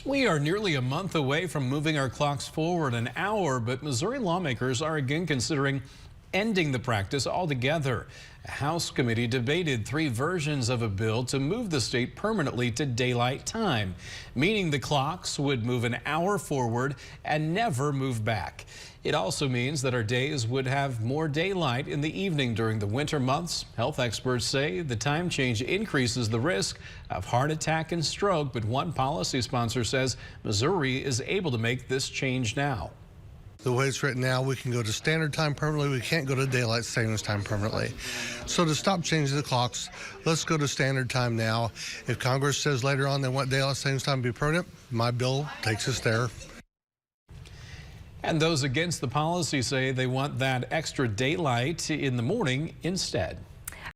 We are nearly a month away from moving our clocks forward an hour, but Missouri lawmakers are again considering ending the practice altogether. A House committee debated 3 versions of a bill to move the state permanently to daylight time, meaning the clocks would move an hour forward and never move back. It also means that our days would have more daylight in the evening during the winter months. Health experts say the time change increases the risk of heart attack and stroke, but one policy sponsor says Missouri is able to make this change now. The way it's written now, we can go to standard time permanently. We can't go to daylight savings time permanently. So to stop changing the clocks, let's go to standard time now. If Congress says later on they want daylight savings time to be permanent, my bill takes us there. And those against the policy say they want that extra daylight in the morning instead.